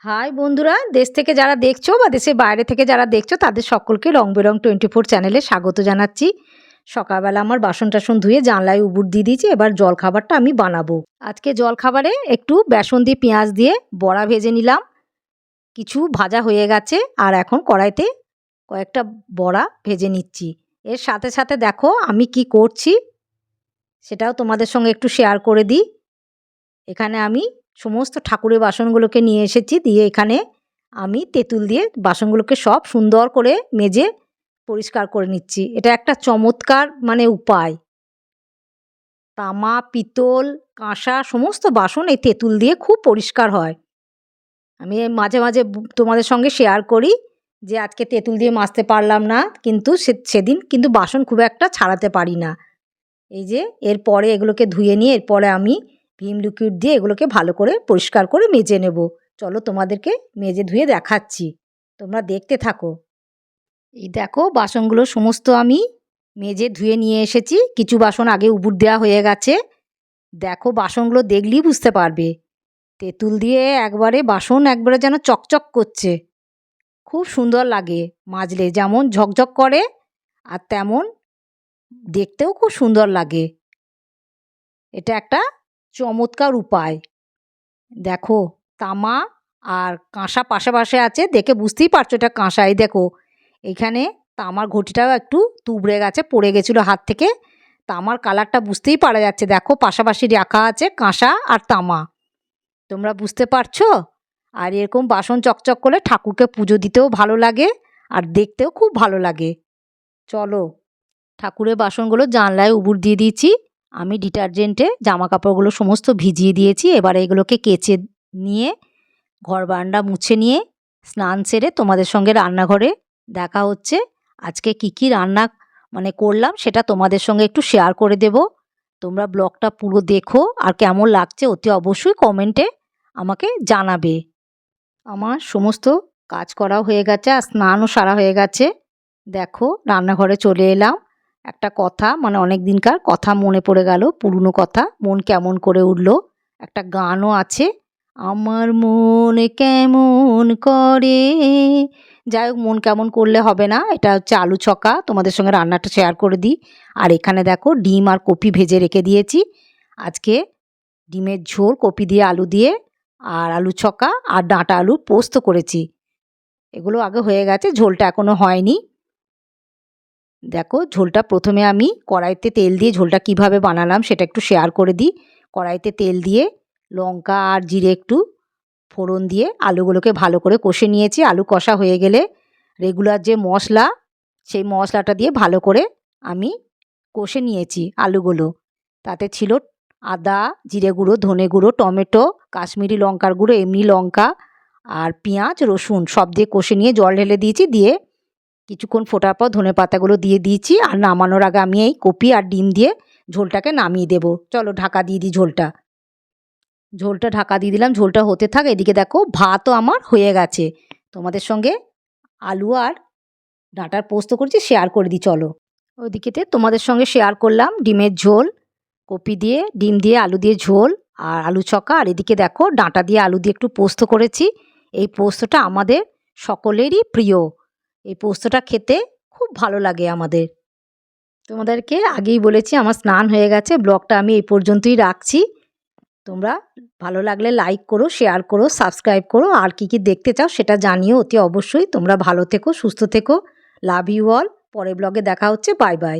High বন্ধুরা, দেশ থেকে যারা দেখছো বা দেশের বাইরে থেকে যারা দেখছো তাদের সকলকে রং বেরং 24 চ্যানেলে স্বাগত জানাচ্ছি। সকালবেলা আমার বাসন টাসন ধুয়ে জানলায় উবুর দিয়ে দিয়েছি। এবার জলখাবারটা আমি বানাবো। আজকে জলখাবারে একটু বেসন দিয়ে পেঁয়াজ দিয়ে বড়া ভেজে নিলাম। কিছু ভাজা হয়ে গেছে আর এখন কড়াইতে কয়েকটা বড়া ভেজে নিচ্ছি। এর সাথে সাথে দেখো আমি কি করছি সেটাও তোমাদের সঙ্গে একটু শেয়ার করে দিই। এখানে আমি সমস্ত ঠাকুরের বাসনগুলোকে নিয়ে এসেছি, দিয়ে এখানে আমি তেঁতুল দিয়ে বাসনগুলোকে সব সুন্দর করে মেজে পরিষ্কার করে নিচ্ছি। এটা একটা চমৎকার উপায়। তামা, পিতল, কাঁসা সমস্ত বাসন এই তেঁতুল দিয়ে খুব পরিষ্কার হয়। আমি মাঝে মাঝে তোমাদের সঙ্গে শেয়ার করি যে আজকে তেঁতুল দিয়ে মাজতে পারলাম না, কিন্তু সেদিন কিন্তু বাসন খুব একটা ছাড়াতে পারি না। এই যে এরপরে এগুলোকে ধুয়ে নিয়ে এরপরে আমি ভিম লিকুইড দিয়ে এগুলোকে ভালো করে পরিষ্কার করে মেজে নেব। চলো তোমাদেরকে মেজে ধুয়ে দেখাচ্ছি, তোমরা দেখতে থাকো। এই দেখো বাসনগুলো সমস্ত আমি মেজে ধুয়ে নিয়ে এসেছি। কিছু বাসন আগে উবুর দেওয়া হয়ে গেছে। দেখো বাসনগুলো দেখলেই বুঝতে পারবে তেঁতুল দিয়ে একবারে যেন চকচক করছে। খুব সুন্দর লাগে মাজলে, যেমন ঝকঝক করে আর তেমন দেখতেও খুব সুন্দর লাগে। এটা একটা চমৎকার উপায়। দেখো তামা আর কাঁসা পাশে পাশে আছে, দেখে বুঝতেই পারছো এটা কাঁসা। এই দেখো এইখানে তামার ঘটিটাও একটু তুবড়ে গেছে, পড়ে গেছিলো হাত থেকে। তামার কালারটা বুঝতেই পারা যাচ্ছে। দেখো পাশাপাশি রাখা আছে কাঁসা আর তামা, তোমরা বুঝতে পারছো? আর এরকম বাসন চকচক করে ঠাকুরকে পুজো দিতেও ভালো লাগে আর দেখতেও খুব ভালো লাগে। চলো ঠাকুরের বাসনগুলো জানলায় উবুর দিয়ে দিয়েছি। আমি ডিটারজেন্টে জামা কাপড়গুলো সমস্ত ভিজিয়ে দিয়েছি। এবার এগুলোকে কেচে নিয়ে ঘর বারান্দা মুছে নিয়ে স্নান সেরে তোমাদের সঙ্গে রান্নাঘরে দেখা হচ্ছে। আজকে কি রান্না করলাম সেটা তোমাদের সঙ্গে একটু শেয়ার করে দেব। তোমরা ব্লগটা পুরো দেখো আর কেমন লাগছে অতি অবশ্যই কমেন্টে আমাকে জানাবে। আমার সমস্ত কাজ করাও হয়ে গেছে আর স্নানও সারা হয়ে গেছে। দেখো রান্নাঘরে চলে এলাম। একটা কথা অনেক দিনকার কথা মনে পড়ে গেল, পুরনো কথা। মন কেমন করে উঠলো। একটা গানও আছে, আমার মন কেমন করে। যাই হোক, মন কেমন করলে হবে না। এটা হচ্ছে আলু চকা, তোমাদের সঙ্গে রান্নাটা শেয়ার করে দিই। আর এখানে দেখো ডিম আর কপি ভেজে রেখে দিয়েছি। আজকে ডিমের ঝোল কপি দিয়ে আলু দিয়ে আর আলু চকা আর ডাঁটা আলু পোস্ত করেছি। এগুলো আগে হয়ে গেছে, ঝোলটা এখনো হয়নি। দেখো ঝোলটা প্রথমে আমি কড়াইতে তেল দিয়ে ঝোলটা কিভাবে বানালাম সেটা একটু শেয়ার করে দিই। কড়াইতে তেল দিয়ে লঙ্কা আর জিরে একটু ফোড়ন দিয়ে আলুগুলোকে ভালো করে কষে নিয়েছি। আলু কষা হয়ে গেলে রেগুলার যে মশলা, সেই মশলাটা দিয়ে ভালো করে আমি কষে নিয়েছি আলুগুলো। তাতে ছিল আদা, জিরে গুঁড়ো, ধনে গুঁড়ো, টমেটো, কাশ্মীরি লঙ্কার গুঁড়ো, এমনি লঙ্কা আর পেঁয়াজ, রসুন সব দিয়ে কষে নিয়ে জল ঢেলে দিয়েছি। দিয়ে কিছুক্ষণ ফোটার পর ধনে পাতাগুলো দিয়ে দিয়েছি। আর নামানোর আগে আমি এই কপি আর ডিম দিয়ে ঝোলটাকে নামিয়ে দেব। চলো ঢাকা দিয়ে দিই ঝোলটা ঢাকা দিয়ে দিলাম। ঝোলটা হতে থাক। এদিকে দেখো ভাতও আমার হয়ে গেছে। তোমাদের সঙ্গে আলু আর ডাঁটার পোস্ত করেছি শেয়ার করে দিই। চলো ওইদিকেতে তোমাদের সঙ্গে শেয়ার করলাম ডিমের ঝোল, কপি দিয়ে ডিম দিয়ে আলু দিয়ে ঝোল আর আলু চকা। আর এদিকে দেখো ডাঁটা দিয়ে আলু দিয়ে একটু পোস্ত করেছি। এই পোস্তটা আমাদের সকলেরই প্রিয়। এই পোস্তটা খেতে খুব ভালো লাগে আমাদের। তোমাদেরকে আগেই বলেছি আমার স্নান হয়ে গেছে। ব্লগটা আমি এই পর্যন্তই রাখছি। তোমরা ভালো লাগলে লাইক করো, শেয়ার করো, সাবস্ক্রাইব করো। আর কি দেখতে চাও সেটা জানিও অতি অবশ্যই। তোমরা ভালো থেকো, সুস্থ থেকো। Love you all. পরের ব্লগে দেখা হচ্ছে। Bye by.